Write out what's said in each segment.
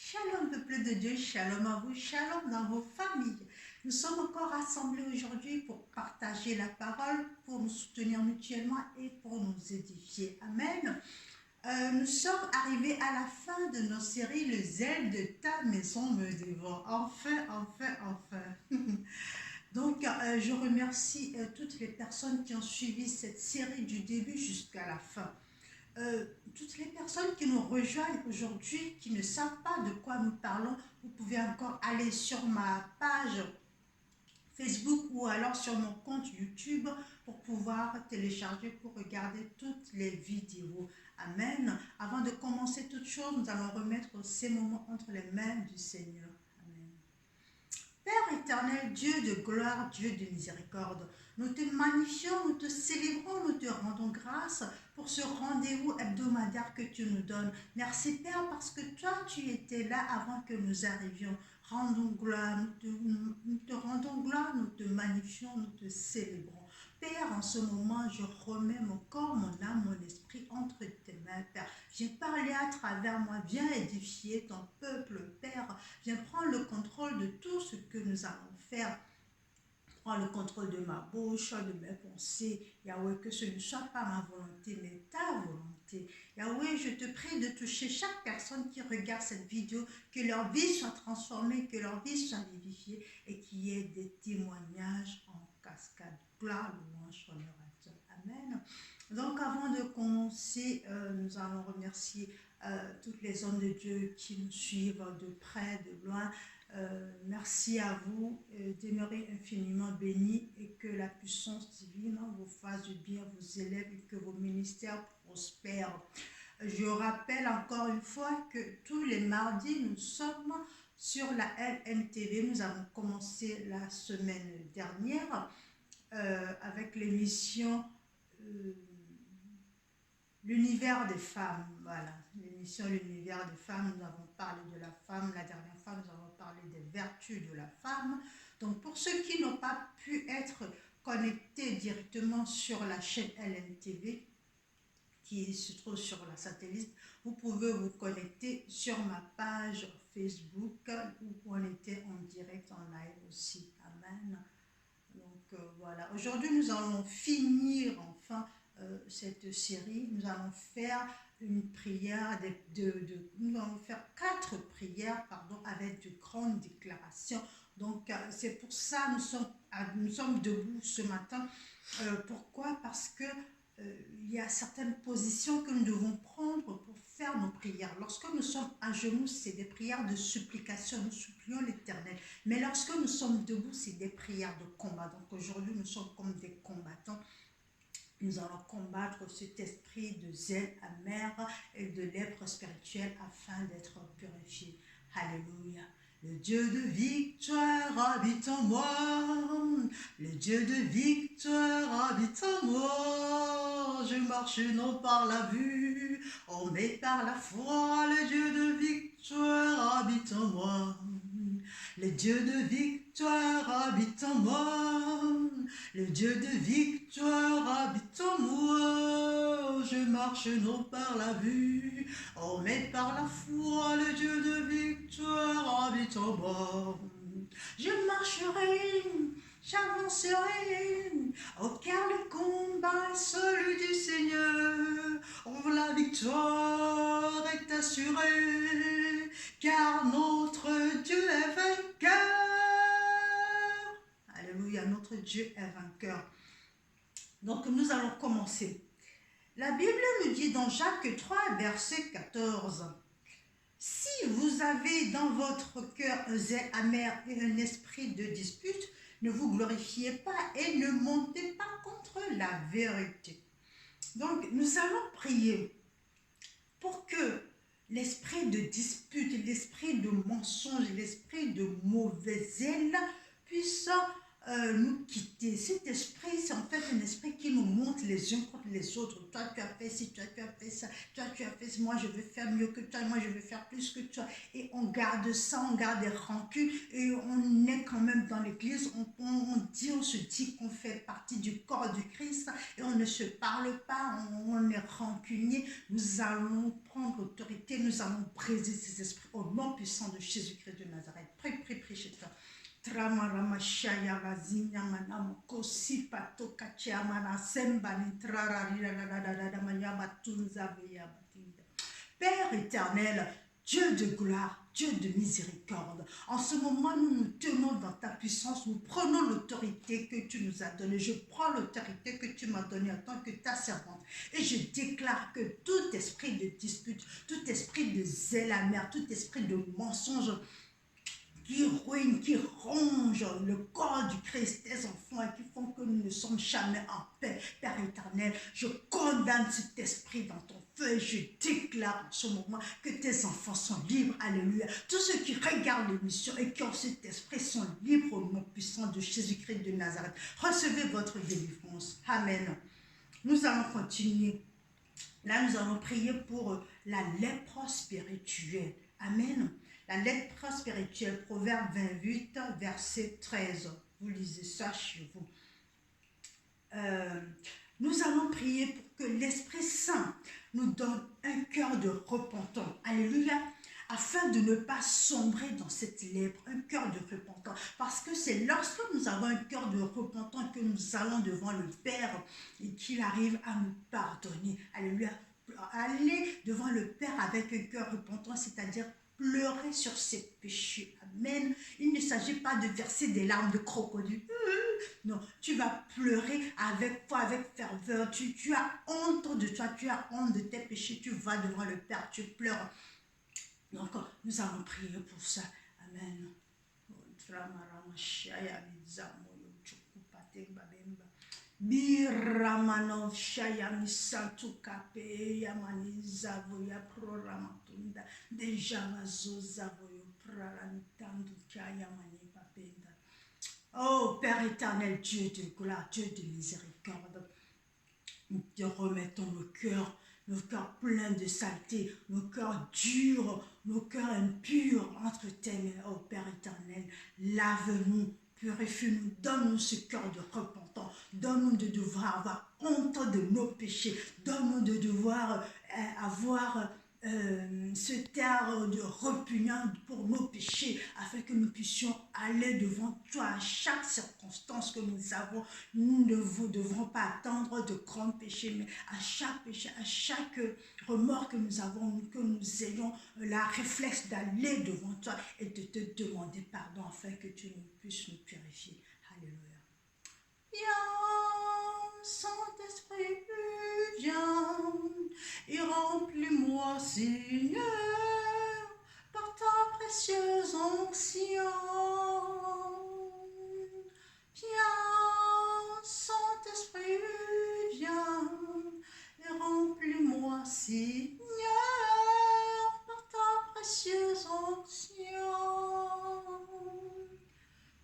Shalom peuple de Dieu, shalom à vous, shalom dans vos familles. Nous sommes encore rassemblés aujourd'hui pour partager la parole, pour nous soutenir mutuellement et pour nous édifier. Amen. Nous sommes arrivés à la fin de nos séries Le zèle de ta maison me dévore. Enfin. Donc, je remercie toutes les personnes qui ont suivi cette série du début jusqu'à la fin. Toutes les personnes qui nous rejoignent aujourd'hui, qui ne savent pas de quoi nous parlons, vous pouvez encore aller sur ma page Facebook ou alors sur mon compte YouTube pour pouvoir télécharger, pour regarder toutes les vidéos. Amen. Avant de commencer toute chose, nous allons remettre ces moments entre les mains du Seigneur. Amen. Père éternel, Dieu de gloire, Dieu de miséricorde, nous te magnifions, nous te célébrons, nous te rendons grâce pour ce rendez-vous hebdomadaire que tu nous donnes. Merci Père parce que toi tu étais là avant que nous arrivions. Rendons gloire, nous te rendons gloire, nous te magnifions, nous te célébrons. Père, en ce moment, je remets mon corps, mon âme, mon esprit entre tes mains, Père. Viens parler à travers moi, viens édifier ton peuple, Père. Viens prendre le contrôle de tout ce que nous allons faire. Prends le contrôle de ma bouche, de mes pensées. Yahweh, que ce ne soit pas ma volonté, mais ta volonté. Yahweh, je te prie de toucher chaque personne qui regarde cette vidéo, que leur vie soit transformée, que leur vie soit vivifiée et qu'il y ait des témoignages en cascade. Gloire, louange, honneur à toi. Amen. Donc, avant de commencer, nous allons remercier toutes les hommes de Dieu qui nous suivent de près, de loin. Merci à vous, demeurez infiniment bénis et que la puissance divine vous fasse du bien, vous élève et que vos ministères prospèrent. Je rappelle encore une fois que tous les mardis, nous sommes sur la LNTV. Nous avons commencé la semaine dernière avec l'émission L'univers des femmes, voilà, l'émission L'univers des femmes, nous avons parlé de la femme, la dernière fois nous avons parlé des vertus de la femme. Donc pour ceux qui n'ont pas pu être connectés directement sur la chaîne LNTV, qui se trouve sur la satellite, vous pouvez vous connecter sur ma page Facebook où on était en direct, en live aussi. Amen. Donc voilà, aujourd'hui nous allons finir enfin cette série. Nous allons faire une prière, nous allons faire 4 prières avec de grandes déclarations. Donc c'est pour ça que nous sommes debout ce matin. Pourquoi? Parce que il y a certaines positions que nous devons prendre pour faire nos prières. Lorsque nous sommes à genoux, c'est des prières de supplication, nous supplions l'Éternel. Mais lorsque nous sommes debout, c'est des prières de combat. Donc aujourd'hui, nous sommes comme des combattants. Nous allons combattre cet esprit de zèle amer et de lèpre spirituelle afin d'être purifiés. Alléluia. Le Dieu de victoire habite en moi. Le Dieu de victoire habite en moi. Je marche non par la vue, oh, mais par la foi. Le Dieu de victoire habite en moi. Le Dieu de victoire habite en moi. Le Dieu de victoire habite en moi. Je marche non par la vue, oh, mais par la foi. Le Dieu de victoire habite en moi. Je marcherai, j'avancerai, oh, car le combat est celui du Seigneur. Oh, la victoire est assurée, car notre Dieu est vainqueur. Alléluia, notre Dieu est vainqueur. Donc nous allons commencer. La Bible nous dit dans Jacques 3, verset 14, « Si vous avez dans votre cœur un zèle amer et un esprit de dispute, ne vous glorifiez pas et ne montez pas contre la vérité. » Donc nous allons prier pour que l'esprit de dispute, l'esprit de mensonge, l'esprit de mauvais zèle puisse nous quitter. Cet esprit, c'est en fait un esprit qui nous montre les uns contre les autres. Toi, tu as fait ci, toi, tu as fait ça, toi, tu as fait ça, moi, je vais faire mieux que toi, moi, je vais faire plus que toi. Et on garde ça, on garde des rancunes et on est quand même dans l'église. On se dit qu'on fait partie du corps du Christ et on ne se parle pas, on est rancunier. Nous allons prendre l'autorité, nous allons briser ces esprits au nom puissant de Jésus-Christ de Nazareth. Prie chez toi. Tramaramashaya vazinya manamo kosi pato kachia mana semba ni trararira da manyaba tunza beya batinda. Père éternel, Dieu de gloire, Dieu de miséricorde, en ce moment nous nous tenons dans ta puissance, nous prenons l'autorité que tu nous as donnée. Je prends l'autorité que tu m'as donnée en tant que ta servante et je déclare que tout esprit de dispute, tout esprit de zèle amer, tout esprit de mensonge qui ruine, qui ronge le corps du Christ, tes enfants, et qui font que nous ne sommes jamais en paix. Père éternel, je condamne cet esprit dans ton feu et je déclare en ce moment que tes enfants sont libres. Alléluia. Tous ceux qui regardent l'émission et qui ont cet esprit sont libres au nom puissant de Jésus-Christ de Nazareth. Recevez votre délivrance. Amen. Nous allons continuer. Là, nous allons prier pour la lèpre spirituelle. Amen. La lèpre spirituelle, Proverbe 28, verset 13. Vous lisez ça chez vous. Nous allons prier pour que l'Esprit Saint nous donne un cœur de repentant. Alléluia. Afin de ne pas sombrer dans cette lèpre, un cœur de repentant. Parce que c'est lorsque nous avons un cœur de repentant que nous allons devant le Père et qu'il arrive à nous pardonner. Alléluia. Aller devant le Père avec un cœur repentant, c'est-à-dire pleurer sur ses péchés. Amen. Il ne s'agit pas de verser des larmes de crocodile. Non, tu vas pleurer avec foi, avec ferveur. Tu as honte de toi, tu as honte de tes péchés. Tu vas devant le Père, tu pleures. Donc, nous allons prier pour ça. Amen. Biramanov Shayami Santu Kape Yamani Zavoya Proramatunda Deja Vazo Zavoyo Praranitandu Kayamani Papenda. Oh Père éternel, Dieu de gloire, Dieu de miséricorde, nous te remettons nos cœurs pleins de saleté, nos cœurs durs, nos cœurs impurs entre tes mains, oh Père éternel, lave-nous. Purifie-nous, donne-nous ce cœur de repentant, donne-nous de devoir avoir honte de nos péchés, donne-nous de devoir avoir ce terre de repugnance pour nos péchés, afin que nous puissions aller devant toi à chaque circonstance que nous avons. Nous ne vous devrons pas attendre de grands péchés, mais à chaque péché, à chaque remords que nous avons, que nous ayons la réflexe d'aller devant toi et de te demander pardon afin que tu puisses nous purifier. Alléluia. Viens, Saint-Esprit, viens et remplis-moi, Seigneur, par ta précieuse onction. Viens, Saint-Esprit, viens et remplis-moi, Seigneur, par ta précieuse onction.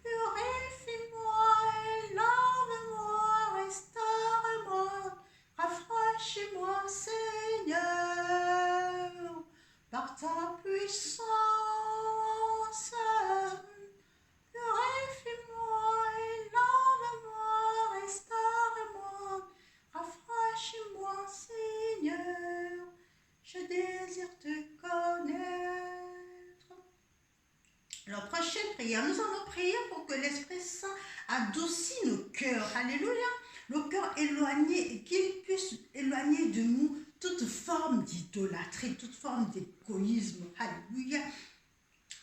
Purifie-moi et lave-moi, restaure-moi, rafraîchis-moi, Seigneur, par ta puissance. Purifie-moi et lave-moi, restaure-moi, rafraîchis-moi, Seigneur, je désire te connaître. Alors, prochaine prière, nous allons prier pour que l'Esprit Saint adoucisse nos cœurs. Alléluia. Nos cœurs éloignés et qu'il puisse éloigner de nous toute forme d'idolâtrie, toute forme d'égoïsme. Alléluia.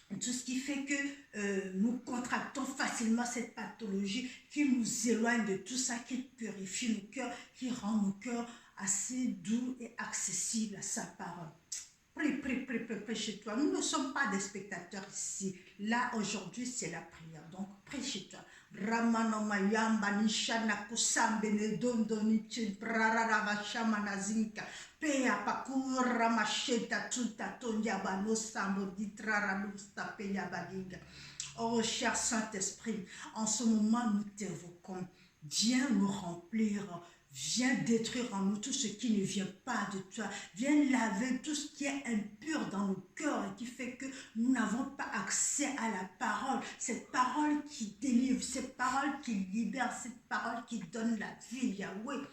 Tout ce qui fait que nous contractons facilement cette pathologie, qui nous éloigne de tout ça, qui purifie nos cœurs, qui rend nos cœurs assez doux et accessibles à sa parole. Prie chez toi. Nous ne sommes pas des spectateurs ici. Là, aujourd'hui, c'est la prière. Donc, prie chez toi. Ramanomayamba nishana kusambene dondoni prararavashamanazinka pea pakura macheta tuta tonya bano sambo ditrara lusta peya baginga. Oh, cher Saint-Esprit, en ce moment, nous t'évoquons. Viens nous remplir. Viens détruire en nous tout ce qui ne vient pas de toi. Viens laver tout ce qui est impur dans nos cœurs et qui fait que nous n'avons pas accès à la parole. Cette parole qui délivre, cette parole qui libère, cette parole qui donne la vie, Yahweh.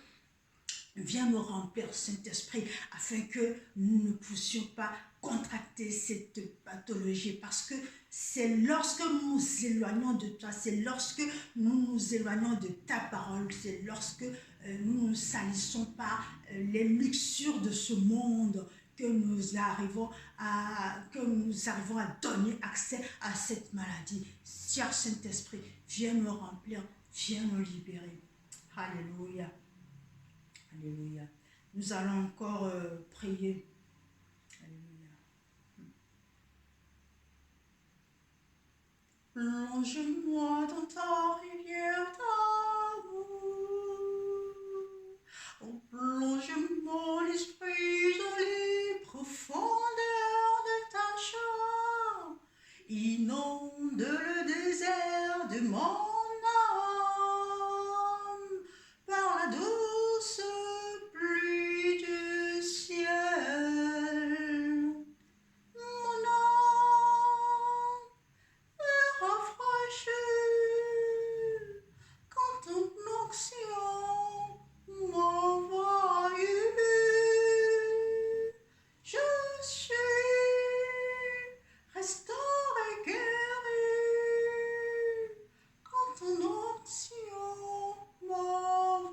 Viens nous remplir, Saint-Esprit, afin que nous ne puissions pas contracter cette pathologie. Parce que c'est lorsque nous nous éloignons de toi, c'est lorsque nous nous éloignons de ta parole, c'est lorsque nous ne salissons pas les luxures de ce monde que nous arrivons à donner accès à cette maladie. Cher Saint-Esprit, viens nous remplir, viens nous libérer. Alléluia. Alléluia. Nous allons encore prier. Alléluia. Plonge-moi dans ta rivière d'amour. Oh, plonge mon esprit dans les profondeurs de ta chambre. Inonde le désert de mon âme par la douce pluie du ciel. Mon âme est rafraîchie quand ton onction m'envahit. Je suis restauré, guéri quand ton onction m'envahit.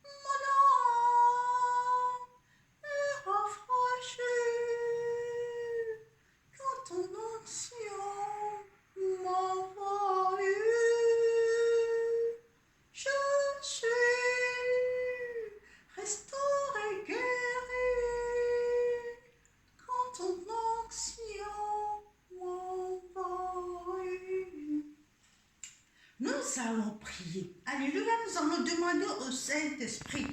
Mon âme est rafraîchie quand ton onction m'envahit. Je suis restauré, guéri quand ton onction m'envahit. Nous allons prier. Alléluia, nous allons demander au Saint-Esprit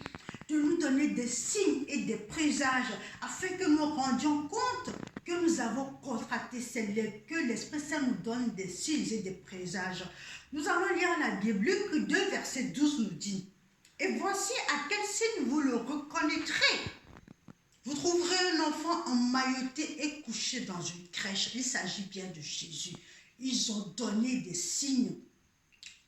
de nous donner des signes et des présages afin que nous rendions compte que nous avons contracté ces lèvres, que l'Esprit Saint nous donne des signes et des présages. Nous allons lire la Bible. Luc 2, verset 12 nous dit: Et voici à quel signe vous le reconnaîtrez. Vous trouverez un enfant emmailloté et couché dans une crèche. Il s'agit bien de Jésus. Ils ont donné des signes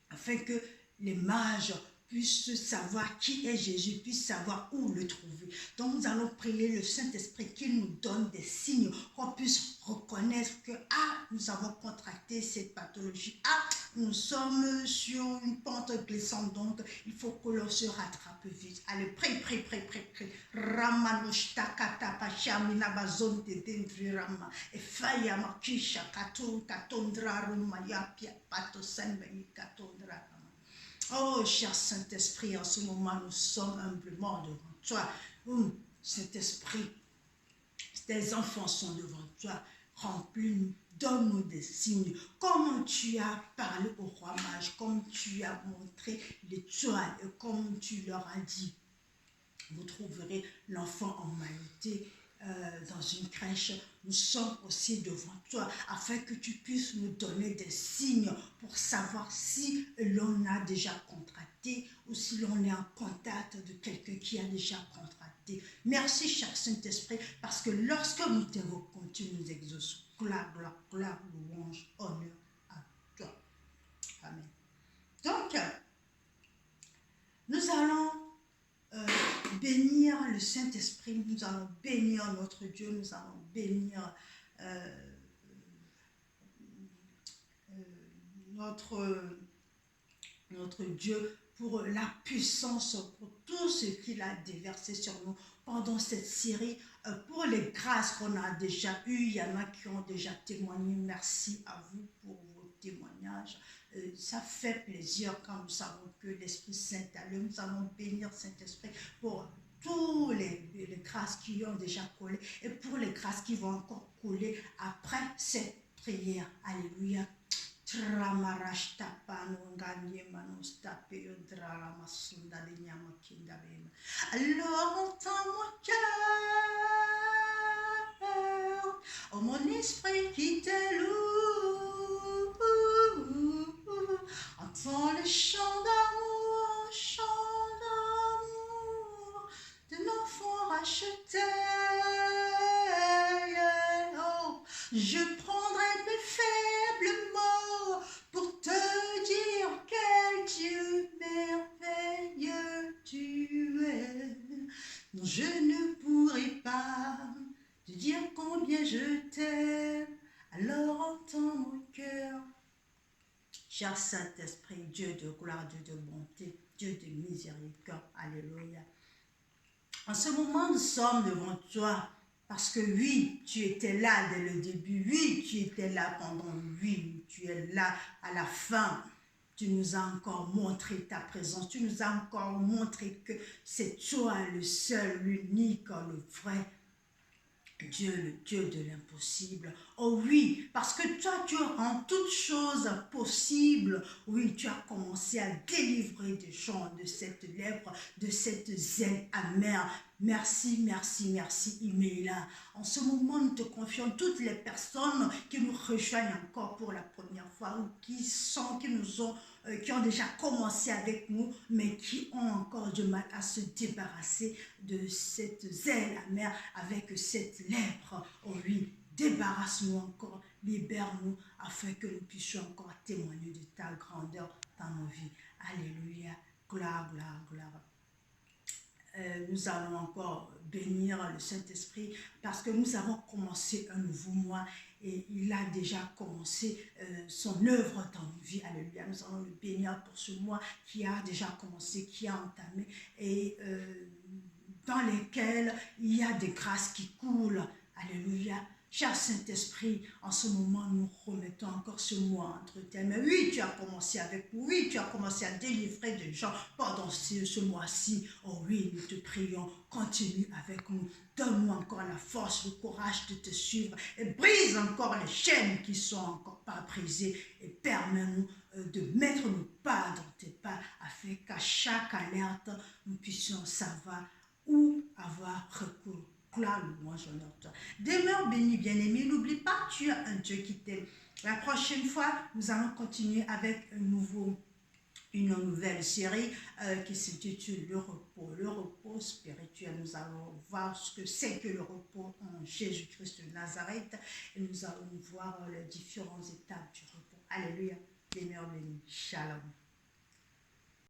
afin que les mages puissent savoir qui est Jésus, puissent savoir où le trouver. Donc nous allons prier le Saint-Esprit qu'il nous donne des signes, qu'on puisse reconnaître que nous avons contracté cette pathologie. Nous sommes sur une pente glissante, donc il faut que l'on se rattrape vite. Allez, prie. Ramanushtakata pachamina bazon de dendrirama. Et fayama kisha katon katondra rumaya pia patosen katondra. Oh, cher Saint-Esprit, en ce moment, nous sommes humblement devant toi. Saint-Esprit, tes enfants sont devant toi. Remplis-nous, donne-nous des signes. Comme tu as parlé au roi mage, comme tu as montré l'étoile, et comme tu leur as dit, vous trouverez l'enfant emmailloté dans une crèche. Nous sommes aussi devant toi afin que tu puisses nous donner des signes pour savoir si l'on a déjà contracté ou si l'on est en contact de quelqu'un qui a déjà contracté. Merci, cher Saint-Esprit, parce que lorsque nous t'évoquons, tu nous exauces. Gloire, louange, honneur à toi. Amen. Donc, nous allons bénir le Saint-Esprit, nous allons bénir notre Dieu, nous allons bénir notre Dieu pour la puissance, pour tout ce qu'il a déversé sur nous pendant cette série, pour les grâces qu'on a déjà eues. Il y en a qui ont déjà témoigné. Merci à vous pour vos témoignages. Ça fait plaisir quand nous savons que l'Esprit Saint a lieu. Nous allons bénir Saint-Esprit pour toutes les grâces qui ont déjà collé et pour les grâces qui vont encore couler après cette prière. Alléluia. Alors entends mon cœur, oh mon Je prendrai mes faibles mots pour te dire quel Dieu merveilleux tu es. Je ne pourrai pas te dire combien je t'aime, alors entends mon cœur. Cher Saint-Esprit, Dieu de gloire, Dieu de bonté, Dieu de miséricorde, alléluia. En ce moment, nous sommes devant toi parce que oui, tu étais là dès le début, oui, tu étais là pendant, oui, tu es là à la fin. Tu nous as encore montré ta présence, tu nous as encore montré que c'est toi le seul, l'unique, le vrai Dieu, le Dieu de l'impossible. Oh oui, parce que toi, tu rends toutes choses possibles. Oui, tu as commencé à délivrer des gens de cette lèpre, de cette zèle amère. Merci, merci, merci, Iméla. En ce moment, nous te confions toutes les personnes qui nous rejoignent encore pour la première fois ou qui ont déjà commencé avec nous, mais qui ont encore du mal à se débarrasser de cette zèle amère avec cette lèpre. Oh oui, débarrasse-nous encore, libère-nous afin que nous puissions encore témoigner de ta grandeur dans nos vies. Alléluia, gloire, gloire, gloire. Nous allons encore bénir le Saint-Esprit parce que nous avons commencé un nouveau mois et il a déjà commencé son œuvre dans nos vies. Alléluia. Nous allons le bénir pour ce mois qui a déjà commencé, qui a entamé et dans lesquels il y a des grâces qui coulent. Alléluia. Cher Saint-Esprit, en ce moment, nous remettons encore ce mois entre tes mains. Oui, tu as commencé avec nous. Oui, tu as commencé à délivrer des gens pendant ce mois-ci. Oh oui, nous te prions, continue avec nous. Donne-nous encore la force, le courage de te suivre et brise encore les chaînes qui sont encore pas brisées et permets-nous de mettre nos pas dans tes pas afin qu'à chaque alerte, nous puissions savoir où avoir recours. Gloire, louange, honneur, toi. Demeure béni, bien-aimé. N'oublie pas que tu as un Dieu qui t'aime. La prochaine fois, nous allons continuer avec une nouvelle série qui s'intitule Le repos spirituel. Nous allons voir ce que c'est que le repos en Jésus-Christ de Nazareth et nous allons voir les différentes étapes du repos. Alléluia. Demeure béni. Shalom.